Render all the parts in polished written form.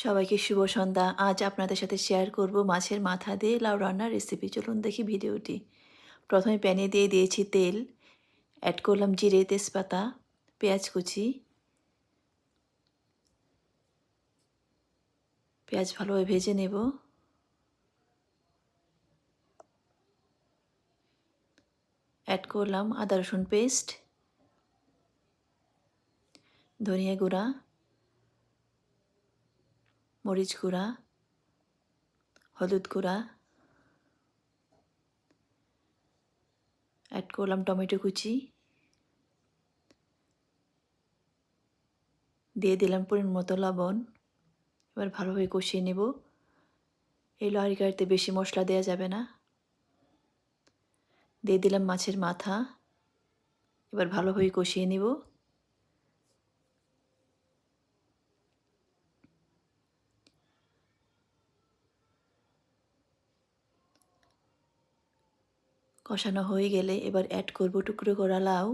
সবাইকে শুভ সন্ধ্যা। আজ আপনাদের সাথে শেয়ার করব মাছের মাথা দিয়ে লাউ রান্নার রেসিপি। চলুন দেখি ভিডিওটি। প্রথমে প্যানে দিয়ে দিয়েছি তেল, অ্যাড করলাম জিরে, তেজপাতা, পেঁয়াজ কুচি। পেঁয়াজ ভালোভাবে ভেজে নেব। অ্যাড করলাম আদা রসুন পেস্ট, ধনিয়া গুঁড়া, মরিচ গুঁড়া, হলুদ গুঁড়া, অ্যাড করলাম টমেটো কুচি, দিয়ে দিলাম পরিমাণ মতো লবণ। এবার ভালোভাবে কষিয়ে নেব। এই তরকারিতে বেশি মশলা দেওয়া যাবে না। দিয়ে দিলাম মাছের মাথা। এবার ভালোভাবে কষিয়ে নেব। কষানো হয়ে গেলে এবার অ্যাড করব টুকরো করা লাউ।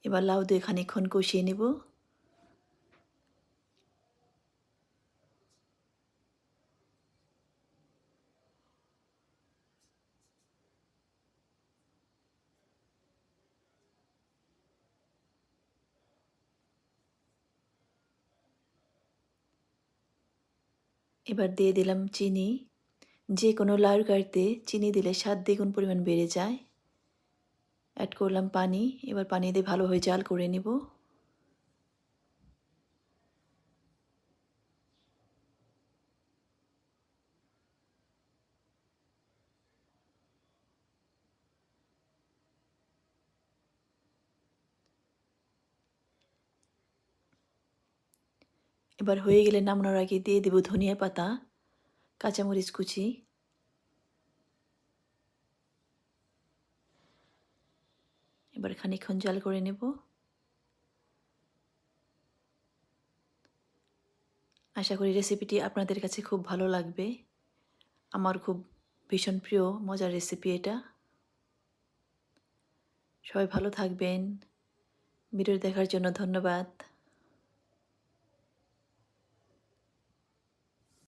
এবার লাউ দিয়ে খানিকক্ষণ কষিয়ে নেব। এবার দিয়ে দিলাম চিনি। যে কোনো লাউর তরকারিতে চিনি দিলে স্বাদ দ্বিগুণ পরিমাণ বেড়ে যায়। অ্যাড করলাম পানি। এবার পানি দিয়ে ভালোভাবে জাল করে নেব। এবার হয়ে গেলে নামানোর আগে দিয়ে দেব ধনিয়া পাতা, কাঁচামরিচ কুচি। এবার খানিকক্ষণ জাল করে নেব। আশা করি রেসিপিটি আপনাদের কাছে খুব ভালো লাগবে। আমার খুব ভীষণ প্রিয় মজার রেসিপি এটা। সবাই ভালো থাকবেন। ভিডিও দেখার জন্য ধন্যবাদ।